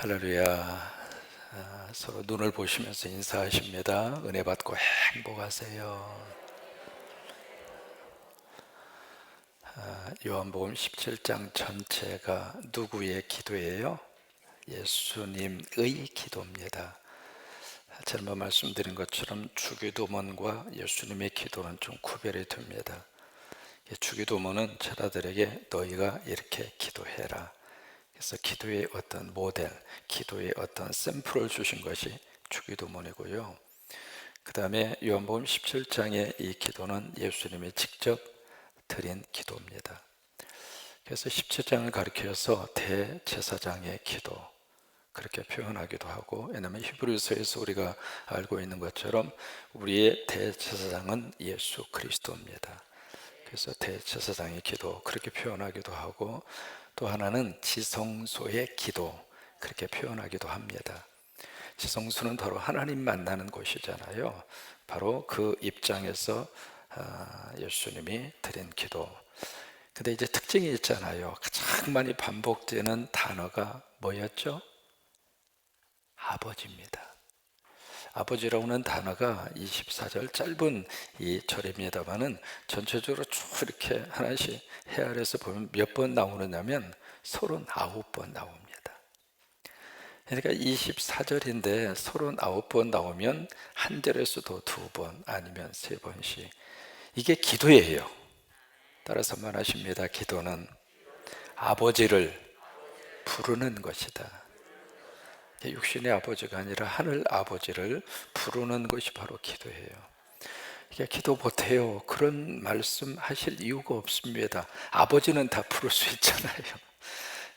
할렐루야. 서로 눈을 보시면서 인사하십니다. 은혜 받고 행복하세요. 요한복음 17장 전체가 누구의 기도예요? 예수님의 기도입니다. 지난번 말씀드린 것처럼 주기도문과 예수님의 기도는 좀 구별이 됩니다. 주기도문은 제자들에게 너희가 이렇게 기도해라. 그래서 기도의 어떤 모델, 기도의 어떤 샘플을 주신 것이 주기도문이고요. 그 다음에 요한복음 17장의 이 기도는 예수님이 직접 드린 기도입니다. 그래서 17장을 가리켜서 대제사장의 기도 그렇게 표현하기도 하고, 왜냐하면 히브리서에서 우리가 알고 있는 것처럼 우리의 대제사장은 예수 그리스도입니다. 그래서 대제사장의 기도 그렇게 표현하기도 하고, 또 하나는 지성소의 기도 그렇게 표현하기도 합니다. 지성소는 바로 하나님 만나는 곳이잖아요. 바로 그 입장에서 예수님이 드린 기도. 근데 이제 특징이 있잖아요. 가장 많이 반복되는 단어가 뭐였죠? 아버지입니다. 아버지라고 하는 단어가 24절 짧은 이 절입니다만은 전체적으로 쭉 이렇게 하나씩 헤아려서 보면 몇 번 나오느냐면 39번 나옵니다. 그러니까 24절인데 39번 나오면 한 절에서도 2번 아니면 3번씩. 이게 기도예요. 따라서 말하십니다. 기도는 아버지를 부르는 것이다. 육신의 아버지가 아니라 하늘 아버지를 부르는 것이 바로 기도예요. 기도 못해요, 그런 말씀 하실 이유가 없습니다. 아버지는 다 부를 수 있잖아요.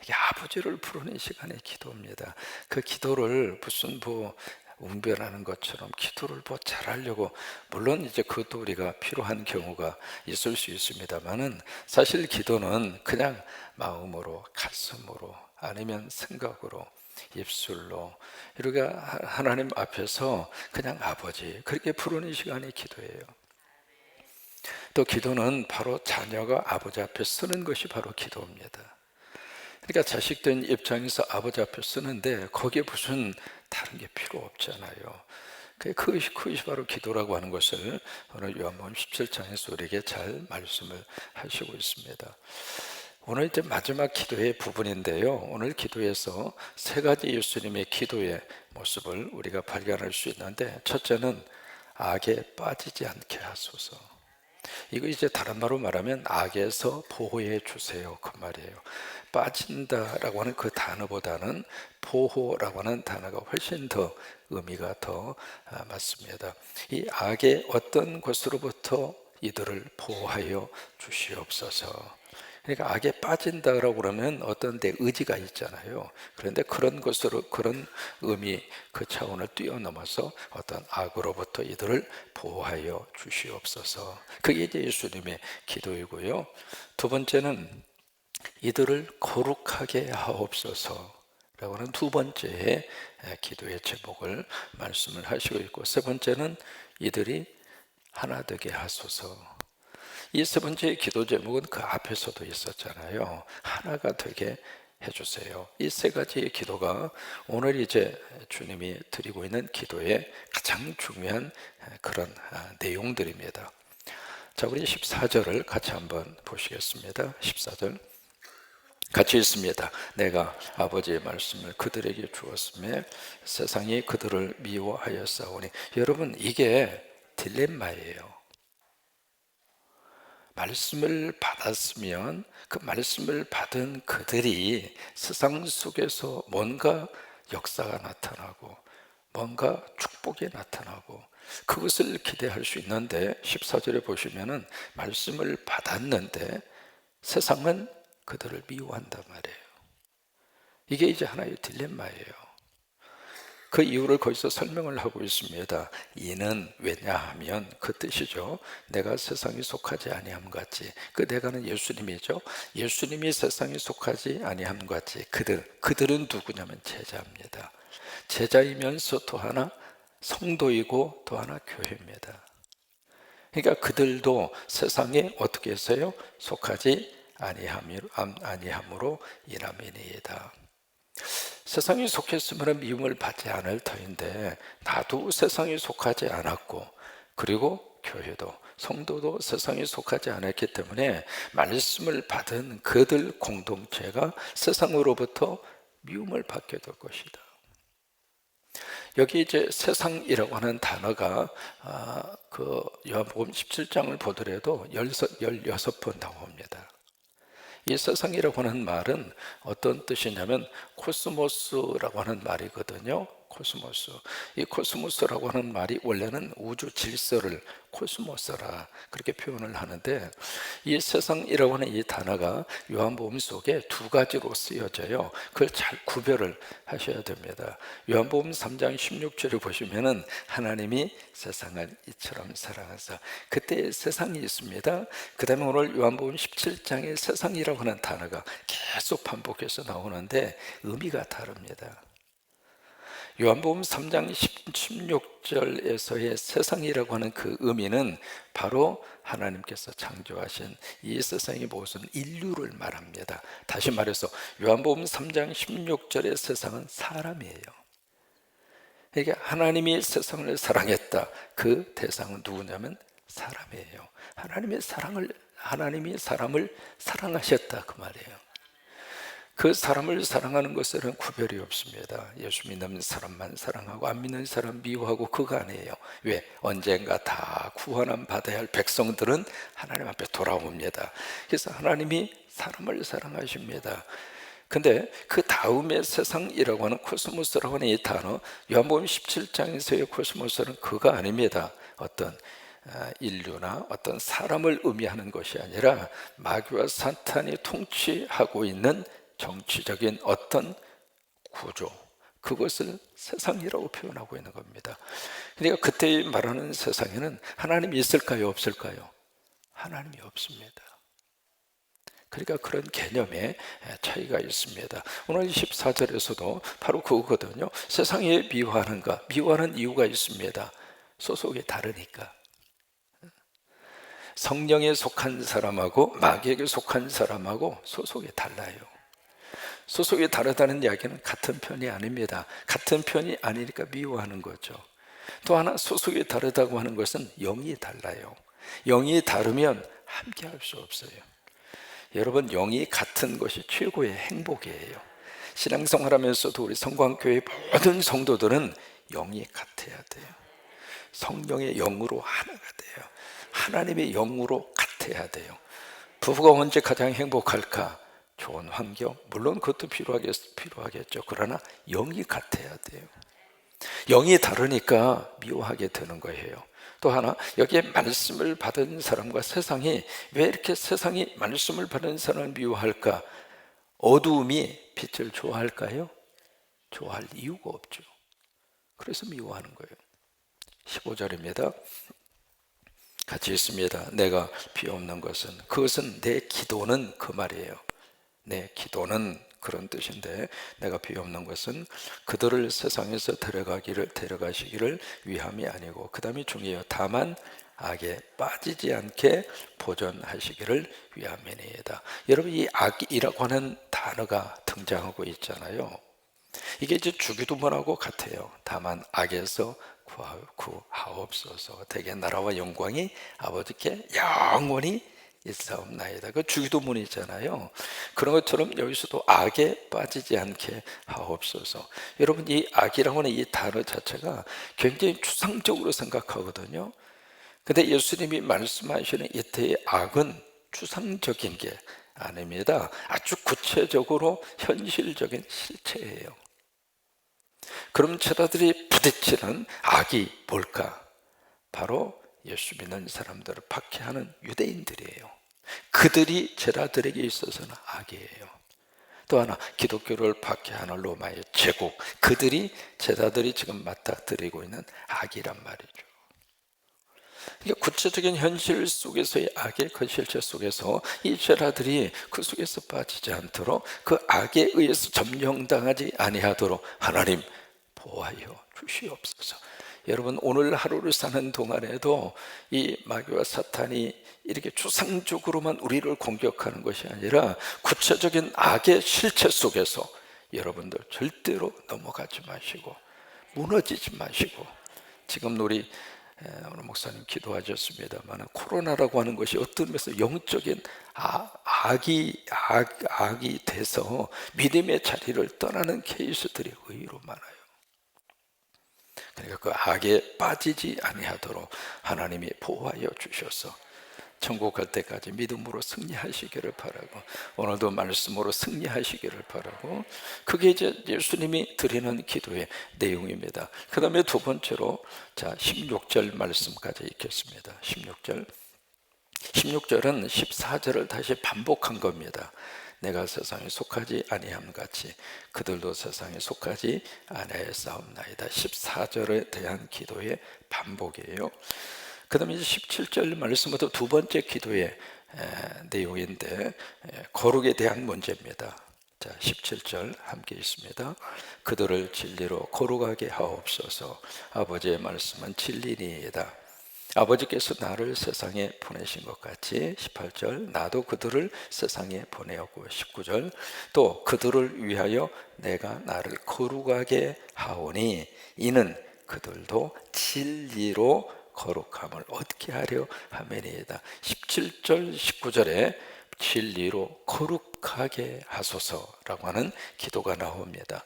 이게 아버지를 부르는 시간의 기도입니다. 그 기도를 무슨 웅변하는 것처럼 기도를 잘하려고, 물론 이제 그것도 우리가 필요한 경우가 있을 수 있습니다만은, 사실 기도는 그냥 마음으로, 가슴으로, 아니면 생각으로, 입술로 이렇게 하나님 앞에서 그냥 아버지 그렇게 부르는 시간이 기도예요. 또 기도는 바로 자녀가 아버지 앞에 쓰는 것이 바로 기도입니다. 그러니까 자식된 입장에서 아버지 앞에 쓰는데 거기에 무슨 다른 게 필요 없잖아요. 그것이 바로 기도라고 하는 것을 오늘 요한복음 17장에서 우리에게 잘 말씀을 하시고 있습니다. 오늘 이제 마지막 기도의 부분인데요. 오늘 기도에서 세 가지 예수님의 기도의 모습을 우리가 발견할 수 있는데, 첫째는 악에 빠지지 않게 하소서. 이거 이제 다른 말로 말하면 악에서 보호해 주세요, 그 말이에요. 빠진다라고 하는 그 단어보다는 보호라고 하는 단어가 훨씬 더 의미가 더 맞습니다. 이 악의 어떤 것으로부터 이들을 보호하여 주시옵소서. 그러니까 악에 빠진다라고 그러면 어떤 데 의지가 있잖아요. 그런데 그런 것으로, 그런 의미, 그 차원을 뛰어넘어서 어떤 악으로부터 이들을 보호하여 주시옵소서. 그게 이제 예수님의 기도이고요. 두 번째는 이들을 거룩하게 하옵소서 라고 하는 두 번째의 기도의 제목을 말씀을 하시고 있고, 세 번째는 이들이 하나 되게 하소서. 이 세 번째 기도 제목은 그 앞에서도 있었잖아요. 하나가 되게 해주세요. 이 세 가지의 기도가 오늘 이제 주님이 드리고 있는 기도의 가장 중요한 그런 내용들입니다. 자, 우리 14절을 같이 한번 보시겠습니다. 14절 같이 읽습니다. 내가 아버지의 말씀을 그들에게 주었으며 세상이 그들을 미워하였사오니. 여러분, 이게 딜레마예요. 말씀을 받았으면 그 말씀을 받은 그들이 세상 속에서 뭔가 역사가 나타나고 뭔가 축복이 나타나고 그것을 기대할 수 있는데, 14절에 보시면은 말씀을 받았는데 세상은 그들을 미워한단 말이에요. 이게 이제 하나의 딜레마예요. 그 이유를 거기서 설명을 하고 있습니다. 이는 왜냐하면 그 뜻이죠. 내가 세상에 속하지 아니함 같이. 그 내가는 예수님이죠. 예수님이 세상에 속하지 아니함 같이 그들은 누구냐면 제자입니다. 제자이면서 또 하나 성도이고 또 하나 교회입니다. 그러니까 그들도 세상에 어떻게 했어요? 속하지 아니함으로 인함이니이다. 세상에 속했으면 미움을 받지 않을 터인데 나도 세상에 속하지 않았고, 그리고 교회도 성도도 세상에 속하지 않았기 때문에 말씀을 받은 그들 공동체가 세상으로부터 미움을 받게 될 것이다. 여기 이제 세상이라고 하는 단어가 그 요한복음 17장을 보더라도 16번 나옵니다. 이 세상이라고 하는 말은 어떤 뜻이냐면 코스모스라고 하는 말이거든요. 코스모스. 이 코스모스라고 하는 말이 원래는 우주 질서를 코스모스라 그렇게 표현을 하는데, 이 세상이라고 하는 이 단어가 요한복음 속에 두 가지로 쓰여져요. 그걸 잘 구별을 하셔야 됩니다. 요한복음 3장 16절을 보시면은 하나님이 세상을 이처럼 사랑하사, 그때 세상이 있습니다. 그 다음에 오늘 요한복음 17장에 세상이라고 하는 단어가 계속 반복해서 나오는데 의미가 다릅니다. 요한복음 3장 16절에서의 세상이라고 하는 그 의미는 바로 하나님께서 창조하신 이 세상의 모든 인류를 말합니다. 다시 말해서 요한복음 3장 16절의 세상은 사람이에요. 그러니까 하나님이 세상을 사랑했다. 그 대상은 누구냐면 사람이에요. 하나님이 사람을 사랑하셨다 그 말이에요. 그 사람을 사랑하는 것에는 구별이 없습니다. 예수 믿는 사람만 사랑하고 안 믿는 사람 미워하고 그거 아니에요. 왜? 언젠가 다 구원함 받아야 할 백성들은 하나님 앞에 돌아옵니다. 그래서 하나님이 사람을 사랑하십니다. 근데 그 다음에 세상이라고 하는 코스모스라고 하는 이 단어, 요한복음 17장에서의 코스모스는 그거 아닙니다. 어떤 인류나 어떤 사람을 의미하는 것이 아니라 마귀와 사탄이 통치하고 있는 정치적인 어떤 구조, 그것을 세상이라고 표현하고 있는 겁니다. 그러니까 그때 말하는 세상에는 하나님이 있을까요? 없을까요? 하나님이 없습니다. 그러니까 그런 개념의 차이가 있습니다. 오늘 14절에서도 바로 그거거든요. 세상에 미워하는가? 미워하는 이유가 있습니다. 소속이 다르니까. 성령에 속한 사람하고 마귀에게 속한 사람하고 소속이 달라요. 소속이 다르다는 이야기는 같은 편이 아닙니다. 같은 편이 아니니까 미워하는 거죠. 또 하나 소속이 다르다고 하는 것은 영이 달라요. 영이 다르면 함께 할 수 없어요. 여러분, 영이 같은 것이 최고의 행복이에요. 신앙생활하면서도 우리 성광교회 모든 성도들은 영이 같아야 돼요. 성령의 영으로 하나가 돼요. 하나님의 영으로 같아야 돼요. 부부가 언제 가장 행복할까? 좋은 환경, 물론 그것도 필요하겠죠. 그러나 영이 같아야 돼요. 영이 다르니까 미워하게 되는 거예요. 또 하나, 여기에 말씀을 받은 사람과 세상이, 왜 이렇게 세상이 말씀을 받은 사람을 미워할까? 어두움이 빛을 좋아할까요? 좋아할 이유가 없죠. 그래서 미워하는 거예요. 15절입니다. 같이 있습니다. 내가 비옵는 것은, 그것은 내 기도는 그 말이에요. 내 기도는 그런 뜻인데, 내가 비옵는 것은 그들을 세상에서 데려가시기를 위함이 아니고, 그 다음이 중요해요. 다만 악에 빠지지 않게 보존하시기를 위함이니이다. 여러분, 이 악이라고 하는 단어가 등장하고 있잖아요. 이게 이제 주기도문하고 같아요. 다만 악에서 구하옵소서. 대개 나라와 영광이 아버지께 영원히 있사옵나이다. 그 주기도문이잖아요. 그런 것처럼 여기서도 악에 빠지지 않게 하옵소서. 여러분, 이 악이라고 하는 이 단어 자체가 굉장히 추상적으로 생각하거든요. 근데 예수님이 말씀하시는 이때의 악은 추상적인 게 아닙니다. 아주 구체적으로 현실적인 실체예요. 그럼 제자들이 부딪히는 악이 뭘까? 바로 예수 믿는 사람들을 박해하는 유대인들이에요. 그들이 제자들에게 있어서는 악이에요. 또 하나, 기독교를 박해하는 로마의 제국, 제자들이 지금 맞닥뜨리고 있는 악이란 말이죠. 그러니까 구체적인 현실 속에서의 악의 그 실체 속에서 이 제자들이 그 속에서 빠지지 않도록, 그 악에 의해서 점령당하지 아니하도록 하나님 보호하여 주시옵소서. 여러분, 오늘 하루를 사는 동안에도 이 마귀와 사탄이 이렇게 추상적으로만 우리를 공격하는 것이 아니라 구체적인 악의 실체 속에서 여러분들 절대로 넘어가지 마시고 무너지지 마시고, 지금 우리 오늘 목사님 기도하셨습니다만 코로나라고 하는 것이 어떤 면에서 영적인 악이 돼서 믿음의 자리를 떠나는 케이스들이 의외로 많아요. 그러니까 그 악에 빠지지 아니하도록 하나님이 보호하여 주셔서 천국 갈 때까지 믿음으로 승리하시기를 바라고, 오늘도 말씀으로 승리하시기를 바라고, 그게 이제 예수님이 드리는 기도의 내용입니다. 그 다음에 두 번째로, 자 16절 말씀까지 읽겠습니다. 16절은 14절을 다시 반복한 겁니다. 내가 세상에 속하지 아니함 같이 그들도 세상에 속하지 아니하였사옵나이다. 14절에 대한 기도의 반복이에요. 그 다음에 17절 말씀부터 두 번째 기도의 내용인데, 거룩에 대한 문제입니다. 자 17절 함께 있습니다. 그들을 진리로 거룩하게 하옵소서. 아버지의 말씀은 진리니이다. 아버지께서 나를 세상에 보내신 것 같이 18절 나도 그들을 세상에 보내었고, 19절 또 그들을 위하여 내가 나를 거룩하게 하오니 이는 그들도 진리로 거룩함을 얻게 하려 함이니이다. 17절 19절에 진리로 거룩하게 하소서라고 하는 기도가 나옵니다.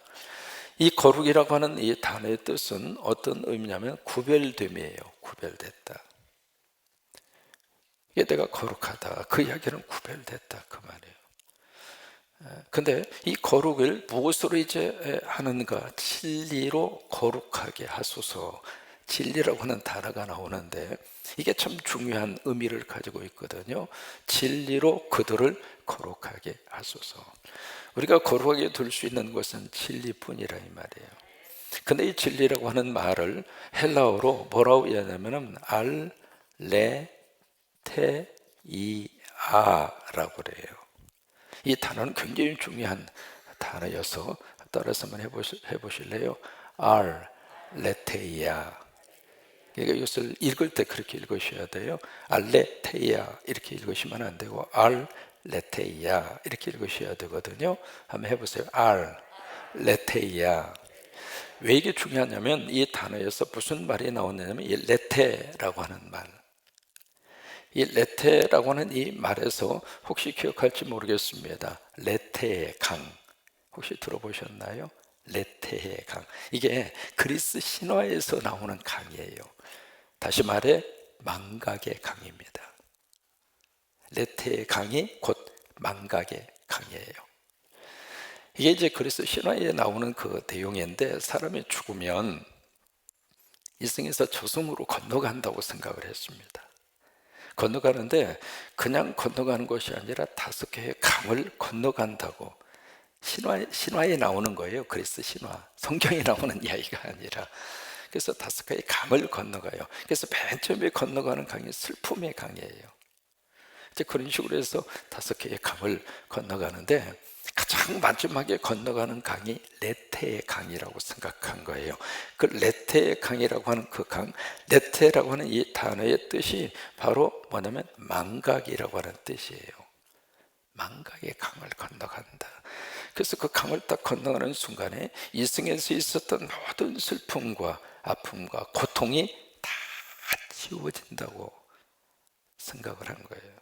이 거룩이라고 하는 이 단어의 뜻은 어떤 의미냐면 구별됨이에요. 구별됐다. 이게 내가 거룩하다, 그 이야기는 구별됐다 그 말이에요. 근데 이 거룩을 무엇으로 이제 하는가? 진리로 거룩하게 하소서. 진리라고 하는 단어가 나오는데 이게 참 중요한 의미를 가지고 있거든요. 진리로 그들을 거룩하게 하소서. 우리가 거룩하게 둘 수 있는 것은 진리뿐이라 이 말이에요. 근데 이 진리라고 하는 말을 헬라어로 뭐라고 얘기하냐면 알레테이아라고 그래요. 이 단어는 굉장히 중요한 단어여서 따라서 한번 해보실래요? 알레테이아. 그러니까 이것을 읽을 때 그렇게 읽으셔야 돼요. 알레테이아 이렇게 읽으시면 안 되고 알레테이아 이렇게 읽으셔야 되거든요. 한번 해보세요. 알레테이아. 왜 이게 중요하냐면 이 단어에서 무슨 말이 나오냐면 이 레테라고 하는 말, 이 레테라고 하는 이 말에서 혹시 기억할지 모르겠습니다. 레테의 강 혹시 들어보셨나요? 레테의 강, 이게 그리스 신화에서 나오는 강이에요. 다시 말해 망각의 강입니다. 레테의 강이 곧 망각의 강이에요. 이게 이제 그리스 신화에 나오는 그 내용인데, 사람이 죽으면 이승에서 저승으로 건너간다고 생각을 했습니다. 건너가는데 그냥 건너가는 것이 아니라 5개의 강을 건너간다고 신화에 나오는 거예요. 그리스 신화, 성경에 나오는 이야기가 아니라. 그래서 5개의 강을 건너가요. 그래서 맨 처음에 건너가는 강이 슬픔의 강이에요. 이제 그런 식으로 해서 5개의 강을 건너가는데 가장 마지막에 건너가는 강이 레테의 강이라고 생각한 거예요. 그 레테의 강이라고 하는 그 강, 레테라고 하는 이 단어의 뜻이 바로 뭐냐면 망각이라고 하는 뜻이에요. 망각의 강을 건너간다. 그래서 그 강을 딱 건너가는 순간에 이승에서 있었던 모든 슬픔과 아픔과 고통이 다 지워진다고 생각을 한 거예요.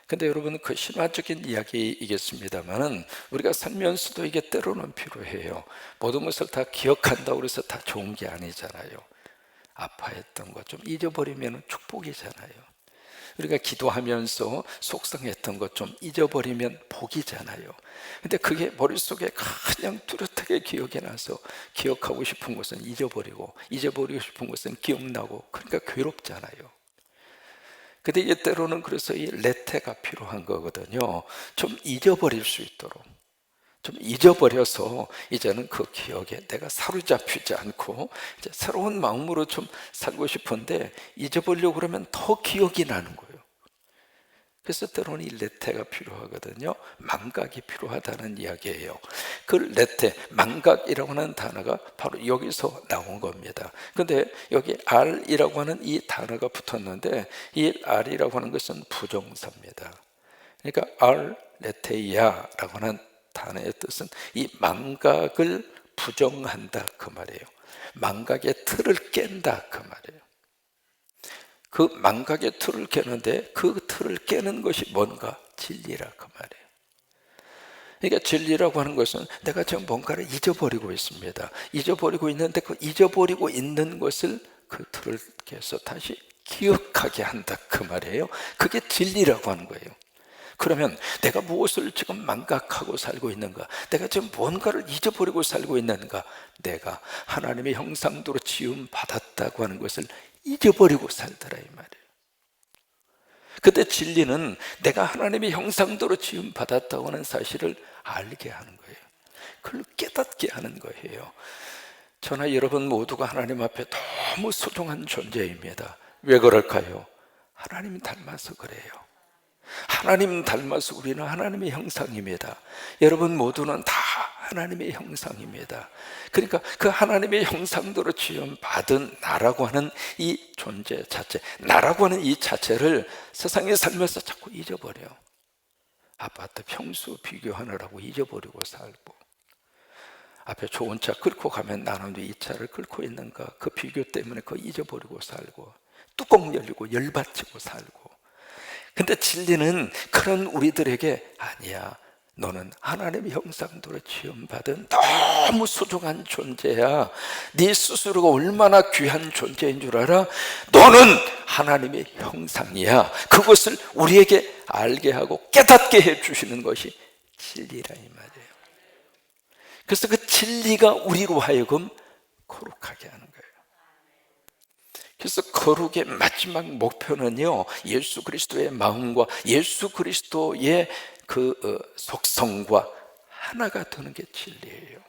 근데 여러분, 그 신화적인 이야기이겠습니다만은 우리가 살면서도 이게 때로는 필요해요. 모든 것을 다 기억한다고 해서 다 좋은 게 아니잖아요. 아파했던 것 좀 잊어버리면 축복이잖아요. 우리가 기도하면서 속상했던 것 좀 잊어버리면 복이잖아요. 근데 그게 머릿속에 그냥 뚜렷하게 기억이 나서 기억하고 싶은 것은 잊어버리고 싶은 것은 기억나고, 그러니까 괴롭잖아요. 근데 이게 때로는 그래서 이 레테가 필요한 거거든요. 좀 잊어버릴 수 있도록, 좀 잊어버려서 이제는 그 기억에 내가 사로잡히지 않고 이제 새로운 마음으로 좀 살고 싶은데 잊어버리려고 그러면 더 기억이 나는 거예요. 그래서 때로는 이 레테가 필요하거든요. 망각이 필요하다는 이야기예요. 그 레테, 망각이라고 하는 단어가 바로 여기서 나온 겁니다. 근데 여기 R이라고 하는 이 단어가 붙었는데 이 R이라고 하는 것은 부정사입니다. 그러니까 R 레테이아라고 하는 단어의 뜻은 이 망각을 부정한다 그 말이에요. 망각의 틀을 깬다 그 말이에요. 그 망각의 틀을 깨는데 그 틀을 깨는 것이 뭔가? 진리라 그 말이에요. 그러니까 진리라고 하는 것은 내가 지금 뭔가를 잊어버리고 있습니다. 잊어버리고 있는데 그 잊어버리고 있는 것을 그 틀을 깨서 다시 기억하게 한다 그 말이에요. 그게 진리라고 하는 거예요. 그러면 내가 무엇을 지금 망각하고 살고 있는가? 내가 지금 뭔가를 잊어버리고 살고 있는가? 내가 하나님의 형상대로 지음 받았다고 하는 것을 잊어버리고 살더라 이 말이에요. 그때 진리는 내가 하나님의 형상대로 지음 받았다고 하는 사실을 알게 하는 거예요. 그걸 깨닫게 하는 거예요. 저나 여러분 모두가 하나님 앞에 너무 소중한 존재입니다. 왜 그럴까요? 하나님 닮아서 그래요. 하나님 닮아서 우리는 하나님의 형상입니다. 여러분 모두는 다 하나님의 형상입니다. 그러니까 그 하나님의 형상대로 지음 받은 나라고 하는 이 존재 자체, 나라고 하는 이 자체를 세상에 살면서 자꾸 잊어버려. 아파트 평수 비교하느라고 잊어버리고 살고, 앞에 좋은 차 끌고 가면 나는 왜 이 차를 끌고 있는가, 그 비교 때문에 그거 잊어버리고 살고, 뚜껑 열리고 열받치고 살고. 근데 진리는 그런 우리들에게 아니야, 너는 하나님의 형상대로 지음받은 너무 소중한 존재야. 네 스스로가 얼마나 귀한 존재인 줄 알아? 너는 하나님의 형상이야. 그것을 우리에게 알게 하고 깨닫게 해주시는 것이 진리라 이 말이에요. 그래서 그 진리가 우리로 하여금 거룩하게 하는 거예요. 그래서 거룩의 마지막 목표는요, 예수 그리스도의 마음과 예수 그리스도의 그 속성과 하나가 되는 게 진리예요.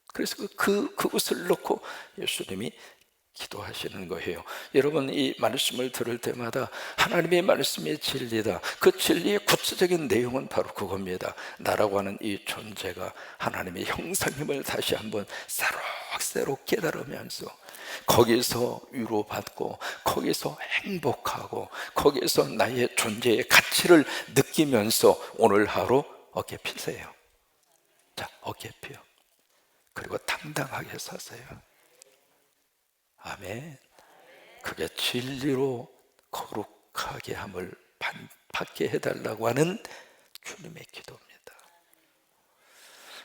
그래서 그것을 놓고 예수님이 기도하시는 거예요. 여러분, 이 말씀을 들을 때마다 하나님의 말씀이 진리다. 그 진리의 구체적인 내용은 바로 그겁니다. 나라고 하는 이 존재가 하나님의 형상임을 다시 한번 새록새록 깨달으면서 거기서 위로받고, 거기서 행복하고, 거기서 나의 존재의 가치를 느끼면서 오늘 하루 어깨 피세요. 자, 어깨 펴. 그리고 당당하게 사세요. 아멘. 그게 진리로 거룩하게 함을 받게 해달라고 하는 주님의 기도입니다.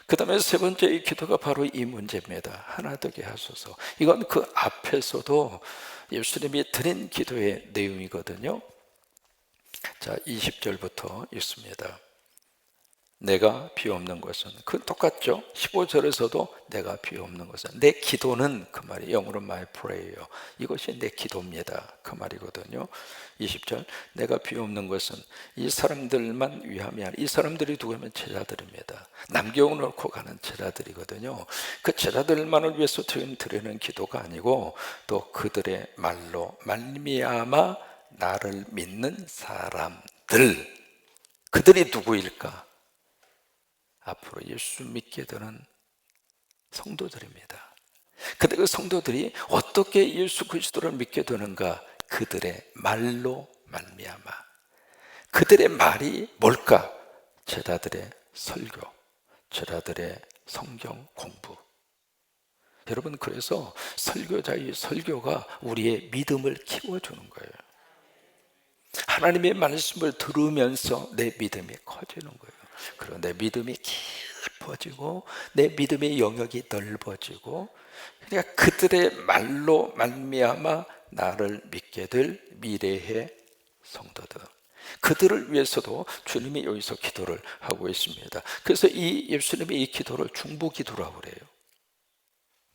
그 다음에 세 번째 이 기도가 바로 이 문제입니다. 하나 되게 하소서. 이건 그 앞에서도 예수님이 드린 기도의 내용이거든요. 자, 20절부터 있습니다. 내가 비옵는 것은, 그 똑같죠. 15절에서도 내가 비옵는 것은, 내 기도는, 그 말이 영어로 my prayer, 이것이 내 기도입니다 그 말이거든요. 20절, 내가 비옵는 것은 이 사람들만 위함이 아니라, 이 사람들이 누구냐면 제자들입니다. 남겨놓고 가는 제자들이거든요. 그 제자들만을 위해서 지금 드리는 기도가 아니고, 또 그들의 말로 말미암아 나를 믿는 사람들, 그들이 누구일까? 앞으로 예수 믿게 되는 성도들입니다. 근데 그 성도들이 어떻게 예수 그리스도를 믿게 되는가? 그들의 말로 말미암아. 그들의 말이 뭘까? 제자들의 설교, 제자들의 성경 공부. 여러분, 그래서 설교자의 설교가 우리의 믿음을 키워주는 거예요. 하나님의 말씀을 들으면서 내 믿음이 커지는 거예요. 그리고 내 믿음이 깊어지고 내 믿음의 영역이 넓어지고, 그러니까 그들의 말로 말미암아 나를 믿게 될 미래의 성도들, 그들을 위해서도 주님이 여기서 기도를 하고 있습니다. 그래서 이 예수님이 이 기도를 중보기도라고 그래요.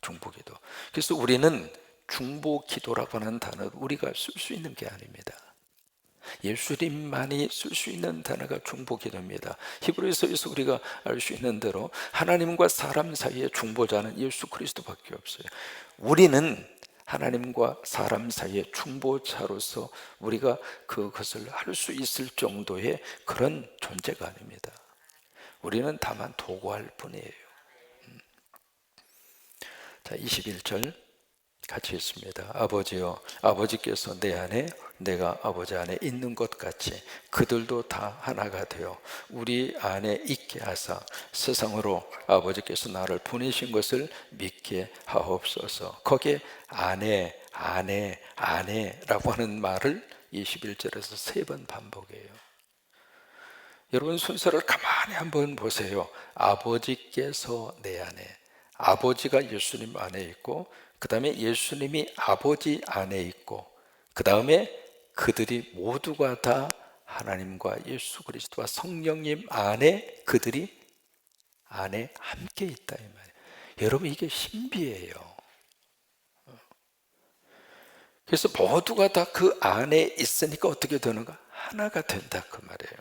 중보기도. 그래서 우리는 중보기도라고 하는 단어를 우리가 쓸 수 있는 게 아닙니다. 예수님만이 쓸 수 있는 단어가 중보기도입니다. 히브리서에서 우리가 알 수 있는 대로 하나님과 사람 사이의 중보자는 예수 그리스도밖에 없어요. 우리는 하나님과 사람 사이의 중보자로서 우리가 그것을 할 수 있을 정도의 그런 존재가 아닙니다. 우리는 다만 도구할 뿐이에요. 자, 21절, 같이 있습니다. 아버지여, 아버지께서 내 안에 내가 아버지 안에 있는 것 같이 그들도 다 하나가 되어 우리 안에 있게 하사 세상으로 아버지께서 나를 보내신 것을 믿게 하옵소서. 거기에 안에라고 하는 말을 21절에서 3번 반복해요. 여러분 순서를 가만히 한번 보세요. 아버지께서 내 안에, 아버지가 예수님 안에 있고, 그 다음에 예수님이 아버지 안에 있고, 그 다음에 그들이 모두가 다 하나님과 예수 그리스도와 성령님 안에, 그들이 안에 함께 있다 이 말이에요. 여러분 이게 신비예요. 그래서 모두가 다 그 안에 있으니까 어떻게 되는가? 하나가 된다 그 말이에요.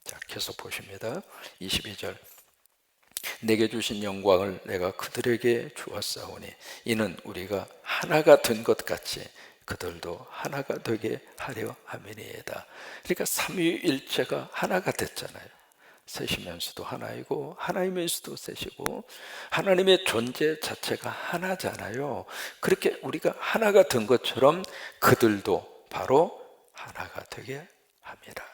자, 계속 보십니다. 22절. 내게 주신 영광을 내가 그들에게 주었사오니 이는 우리가 하나가 된 것 같이 그들도 하나가 되게 하려 함이니이다. 그러니까 삼위일체가 하나가 됐잖아요. 셋이면서도 하나이고 하나이면서도 셋이고 하나님의 존재 자체가 하나잖아요. 그렇게 우리가 하나가 된 것처럼 그들도 바로 하나가 되게 함이라.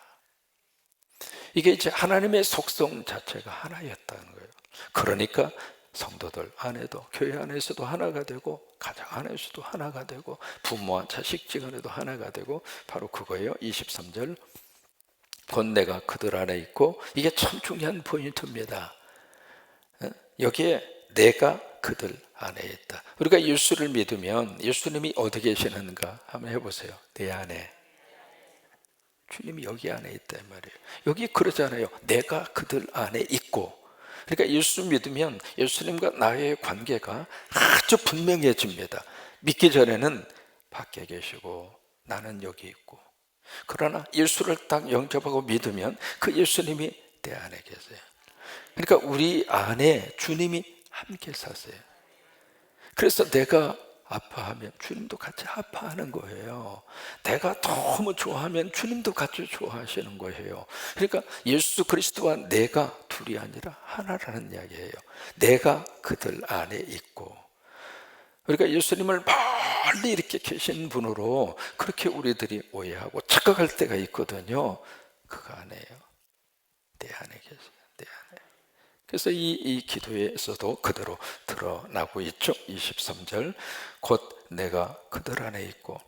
이게 이제 하나님의 속성 자체가 하나였다는 거예요. 그러니까 성도들 안에도, 교회 안에서도 하나가 되고, 가정 안에서도 하나가 되고, 부모와 자식지간에도 하나가 되고, 바로 그거예요. 23절. 곧 내가 그들 안에 있고, 이게 참 중요한 포인트입니다. 여기에 내가 그들 안에 있다. 우리가 예수를 믿으면 예수님이 어디 계시는가 한번 해보세요. 내 안에. 주님이 여기 안에 있다 이 말이에요. 여기 그러잖아요. 내가 그들 안에 있고. 그러니까 예수 믿으면 예수님과 나의 관계가 아주 분명해집니다. 믿기 전에는 밖에 계시고 나는 여기 있고. 그러나 예수를 딱 영접하고 믿으면 그 예수님이 내 안에 계세요. 그러니까 우리 안에 주님이 함께 사세요. 그래서 내가 아파하면 주님도 같이 아파하는 거예요. 내가 너무 좋아하면 주님도 같이 좋아하시는 거예요. 그러니까 예수 그리스도와 내가 둘이 아니라 하나라는 이야기예요. 내가 그들 안에 있고, 그러니까 예수님을 멀리 이렇게 계신 분으로 그렇게 우리들이 오해하고 착각할 때가 있거든요. 그거 아니에요. 내 안에 계세요. 내 안에. 그래서 이 기도에서도 그대로 드러나고 있죠. 23절. 곧 내가 그들 안에 있고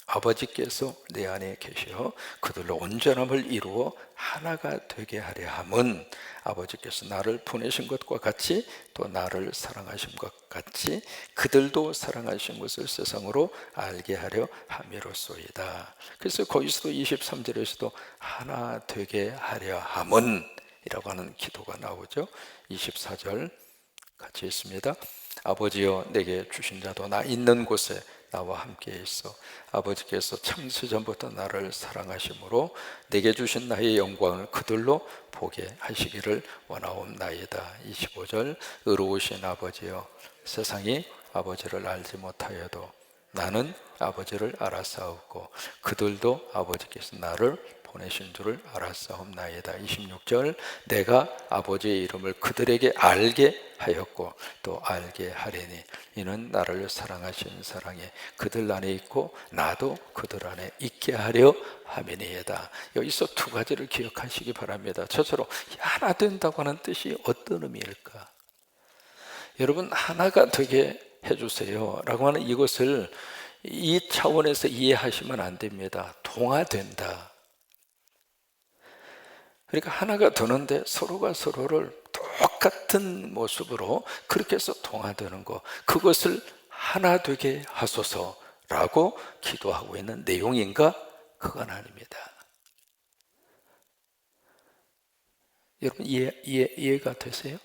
아버지께서 내 안에 계시어 그들로 온전함을 이루어 하나가 되게 하려 함은 아버지께서 나를 보내신 것과 같이 또 나를 사랑하신 것 같이 그들도 사랑하신 것을 세상으로 알게 하려 함이로소이다. 그래서 거기서도 23절에서도 하나 되게 하려 함은 이라고 하는 기도가 나오죠. 24절 같이 있습니다. 아버지여 내게 주신 자도 나 있는 곳에 나와 함께 있어 아버지께서 창세전부터 나를 사랑하심으로 내게 주신 나의 영광을 그들로 보게 하시기를 원하옵나이다. 25절 의로우신 아버지여 세상이 아버지를 알지 못하여도 나는 아버지를 알았사옵고 그들도 아버지께서 나를 보내신 줄을 알았사옵나이다. 26절 내가 아버지의 이름을 그들에게 알게 하였고 또 알게 하리니 이는 나를 사랑하신 사랑에 그들 안에 있고 나도 그들 안에 있게 하려 함이니이다. 여기서 두 가지를 기억하시기 바랍니다. 저처럼 하나 된다고 하는 뜻이 어떤 의미일까? 여러분 하나가 되게 해주세요 라고 하는 이것을 이 차원에서 이해하시면 안 됩니다. 동화된다. 그러니까 하나가 되는데 서로가 서로를 똑같은 모습으로 그렇게 해서 동화되는 거, 그것을 하나 되게 하소서라고 기도하고 있는 내용인가? 그건 아닙니다. 여러분 이해가 되세요?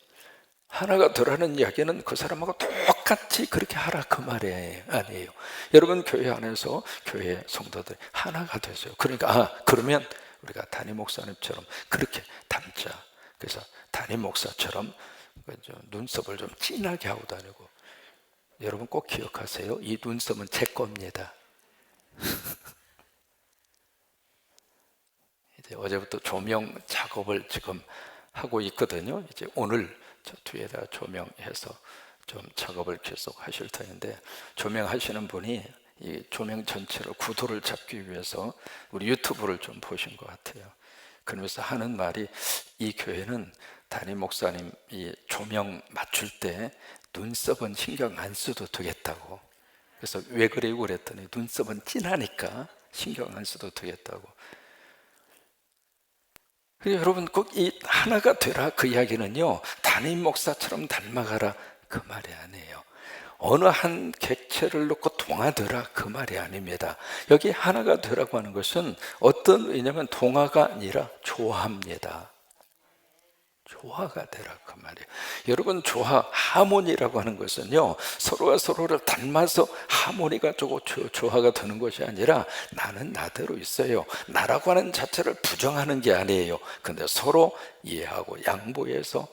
하나가 되라는 이야기는 그 사람하고 똑같이 그렇게 하라 그 말이 아니에요. 여러분 교회 안에서 교회 성도들 하나가 되세요. 그러니까 그러면 우리가 담임 목사님처럼 그렇게 닮자. 그래서 담임 목사처럼 눈썹을 좀 진하게 하고 다니고. 여러분 꼭 기억하세요. 이 눈썹은 제 겁니다. 이제 어제부터 조명 작업을 지금 하고 있거든요. 이제 오늘 저 뒤에다 조명해서 좀 작업을 계속 하실 터인데, 조명하시는 분이 이 조명 전체로 구도를 잡기 위해서 우리 유튜브를 좀 보신 것 같아요. 그러면서 하는 말이, 이 교회는 담임 목사님 이 조명 맞출 때 눈썹은 신경 안 써도 되겠다고. 그래서 왜 그래요? 그랬더니 눈썹은 진하니까 신경 안 써도 되겠다고. 여러분, 꼭 이 하나가 되라 그 이야기는요, 담임 목사처럼 닮아가라 그 말이 아니에요. 어느 한 객체를 놓고 동화되라 그 말이 아닙니다. 여기 하나가 되라고 하는 것은 어떤 의미냐면 동화가 아니라 조화입니다. 조화가 되라 그 말이에요. 여러분, 조화, 하모니라고 하는 것은요, 서로가 서로를 닮아서 하모니가 조화가 되는 것이 아니라 나는 나대로 있어요. 나라고 하는 자체를 부정하는 게 아니에요. 근데 서로 이해하고 양보해서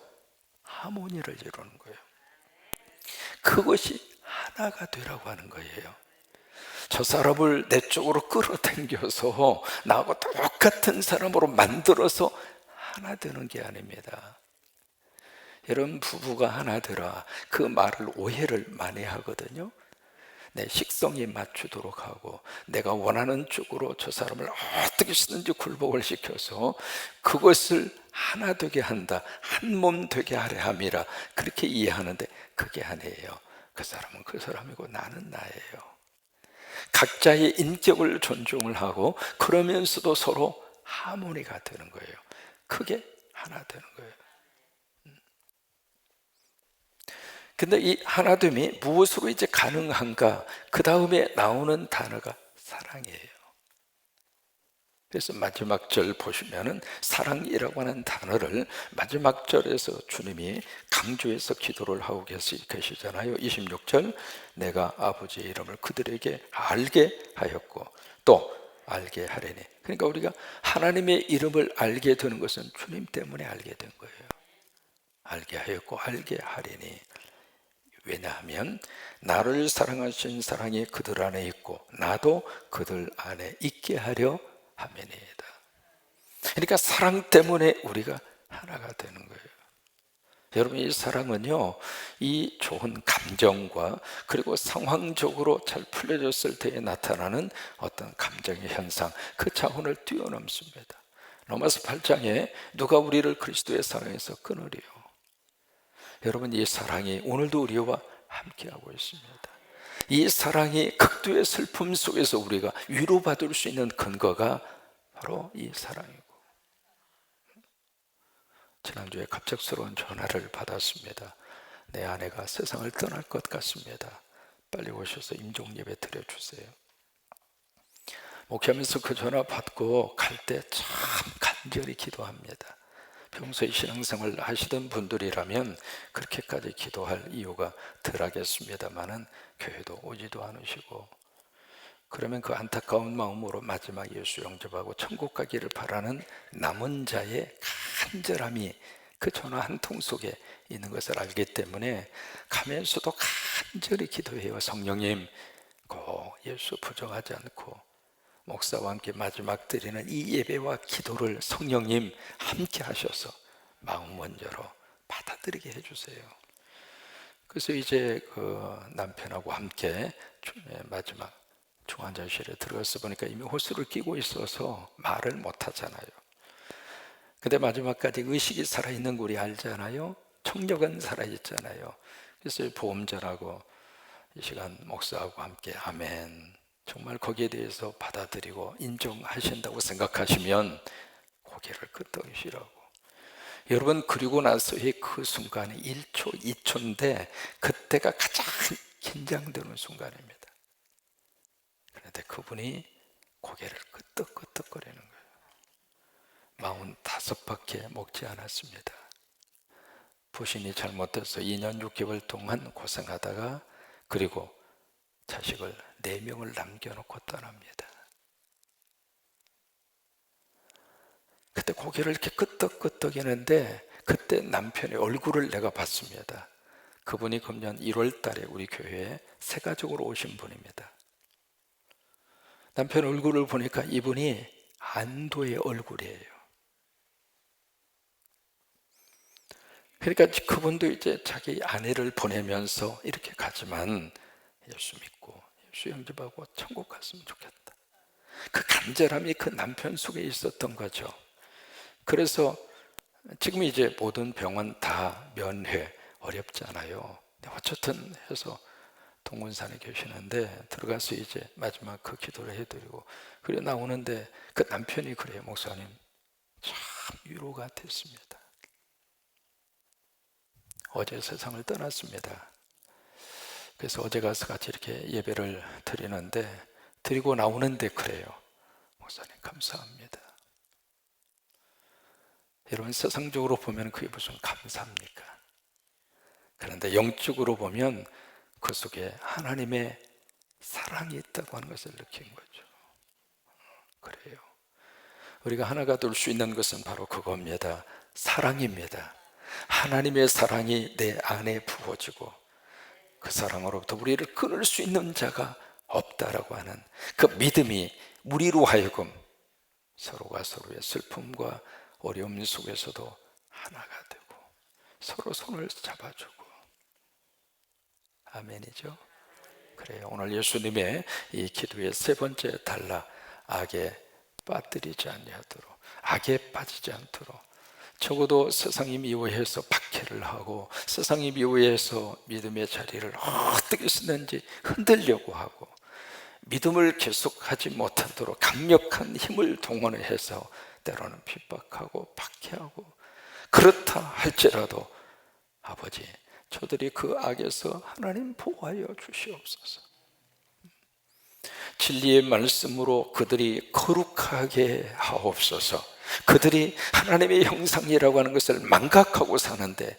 하모니를 이루는 거예요. 그것이 하나가 되라고 하는 거예요. 저 사람을 내 쪽으로 끌어당겨서 나하고 똑같은 사람으로 만들어서 하나 되는 게 아닙니다. 여러분, 부부가 하나 되라 그 말을 오해를 많이 하거든요. 내 식성에 맞추도록 하고 내가 원하는 쪽으로 저 사람을 어떻게 쓰든지 굴복을 시켜서 그것을 하나 되게 한다, 한 몸 되게 하려 함이라, 그렇게 이해하는데 그게 아니에요. 그 사람은 그 사람이고 나는 나예요. 각자의 인격을 존중을 하고 그러면서도 서로 하모니가 되는 거예요. 그게 하나 되는 거예요. 근데 이 하나됨이 무엇으로 이제 가능한가? 그 다음에 나오는 단어가 사랑이에요. 그래서 마지막 절 보시면은 사랑이라고 하는 단어를 마지막 절에서 주님이 강조해서 기도를 하고 계시잖아요. 26절, 내가 아버지의 이름을 그들에게 알게 하였고 또 알게 하려니. 그러니까 우리가 하나님의 이름을 알게 되는 것은 주님 때문에 알게 된 거예요. 알게 하였고 알게 하려니. 왜냐하면 나를 사랑하신 사랑이 그들 안에 있고 나도 그들 안에 있게 하려 함이니이다. 그러니까 사랑 때문에 우리가 하나가 되는 거예요. 여러분, 이 사랑은요, 이 좋은 감정과 그리고 상황적으로 잘 풀려졌을 때에 나타나는 어떤 감정의 현상, 그 차원을 뛰어넘습니다. 로마서 8장에 누가 우리를 그리스도의 사랑에서 끊으리요? 여러분, 이 사랑이 오늘도 우리와 함께하고 있습니다. 이 사랑이 극도의 슬픔 속에서 우리가 위로받을 수 있는 근거가 바로 이 사랑이고, 지난주에 갑작스러운 전화를 받았습니다. 내 아내가 세상을 떠날 것 같습니다. 빨리 오셔서 임종예배 드려주세요. 목회하면서 그 전화 받고 갈 때 참 간절히 기도합니다. 평소에 신앙생활 하시던 분들이라면 그렇게까지 기도할 이유가 덜하겠습니다마는 교회도 오지도 않으시고, 그러면 그 안타까운 마음으로 마지막 예수 영접하고 천국 가기를 바라는 남은 자의 간절함이 그 전화 한 통 속에 있는 것을 알기 때문에 가면서도 간절히 기도해요. 성령님, 꼭 예수 부정하지 않고 목사와 함께 마지막 드리는 이 예배와 기도를 성령님 함께 하셔서 마음 먼저로 받아들이게 해주세요. 그래서 이제 그 남편하고 함께 마지막 중환자실에 들어가서 보니까 이미 호스를 끼고 있어서 말을 못 하잖아요. 근데 마지막까지 의식이 살아있는 거 우리 알잖아요. 청력은 살아있잖아요. 그래서 보험자라고 이 시간 목사하고 함께 아멘, 정말 거기에 대해서 받아들이고 인정하신다고 생각하시면 고개를 끄덕이시라고. 여러분, 그리고 나서의 그 순간이 1초, 2초인데 그때가 가장 긴장되는 순간입니다. 그런데 그분이 고개를 끄덕끄덕거리는 거예요. 45밖에 먹지 않았습니다. 부신이 잘못돼서 2년 6개월 동안 고생하다가 그리고 자식을 4명을 남겨놓고 떠납니다. 그때 고개를 이렇게 끄덕끄덕이는데 그때 남편의 얼굴을 내가 봤습니다. 그분이 금년 1월 달에 우리 교회에 새 가족으로 오신 분입니다. 남편 얼굴을 보니까 이분이 안도의 얼굴이에요. 그러니까 그분도 이제 자기 아내를 보내면서 이렇게 가지만 예수 믿고 예수 영접하고 천국 갔으면 좋겠다. 그 간절함이 그 남편 속에 있었던 거죠. 그래서 지금 이제 모든 병원 다 면회 어렵잖아요. 어쨌든 해서 동문산에 계시는데 들어가서 이제 마지막 그 기도를 해드리고 그래 나오는데 그 남편이 그래요. 목사님 참 위로가 됐습니다. 어제 세상을 떠났습니다. 그래서 어제 가서 같이 이렇게 예배를 드리는데 드리고 나오는데 그래요. 목사님 감사합니다. 여러분 세상적으로 보면 그게 무슨 감사합니까? 그런데 영적으로 보면 그 속에 하나님의 사랑이 있다고 하는 것을 느낀 거죠. 그래요. 우리가 하나가 될 수 있는 것은 바로 그겁니다. 사랑입니다. 하나님의 사랑이 내 안에 부어지고 그 사랑으로부터 우리를 끊을 수 있는 자가 없다라고 하는 그 믿음이 우리로 하여금 서로가 서로의 슬픔과 어려움 속에서도 하나가 되고 서로 손을 잡아주고 아멘이죠. 그래요. 오늘 예수님의 이 기도의 세 번째 단락, 악에 빠뜨리지 아니하도록, 악에 빠지지 않도록, 적어도 세상이 미워해서 박해를 하고 세상이 미워해서 믿음의 자리를 어떻게 쓰는지 흔들려고 하고 믿음을 계속하지 못하도록 강력한 힘을 동원해서 때로는 핍박하고 박해하고 그렇다 할지라도 아버지 저들이 그 악에서 하나님 보호하여 주시옵소서. 진리의 말씀으로 그들이 거룩하게 하옵소서. 그들이 하나님의 형상이라고 하는 것을 망각하고 사는데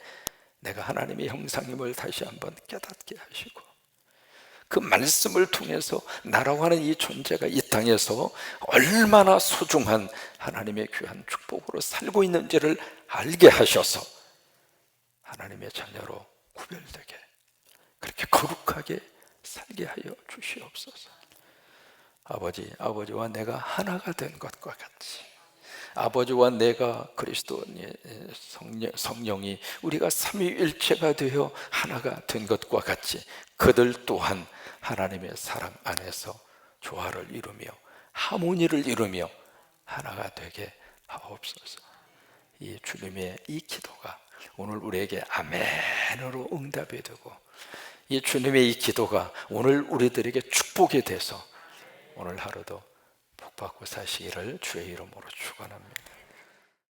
내가 하나님의 형상임을 다시 한번 깨닫게 하시고 그 말씀을 통해서 나라고 하는 이 존재가 이 땅에서 얼마나 소중한 하나님의 귀한 축복으로 살고 있는지를 알게 하셔서 하나님의 자녀로 구별되게 그렇게 거룩하게 살게 하여 주시옵소서. 아버지와 내가 하나가 된 것과 같이 아버지와 내가 그리스도의 성령이 우리가 삼위일체가 되어 하나가 된 것과 같이 그들 또한 하나님의 사랑 안에서 조화를 이루며 하모니를 이루며 하나가 되게 하옵소서. 이 주님의 이 기도가 오늘 우리에게 아멘으로 응답이 되고 이 주님의 이 기도가 오늘 우리들에게 축복이 돼서 오늘 하루도 복받고 사시기를 주의 이름으로 축원합니다.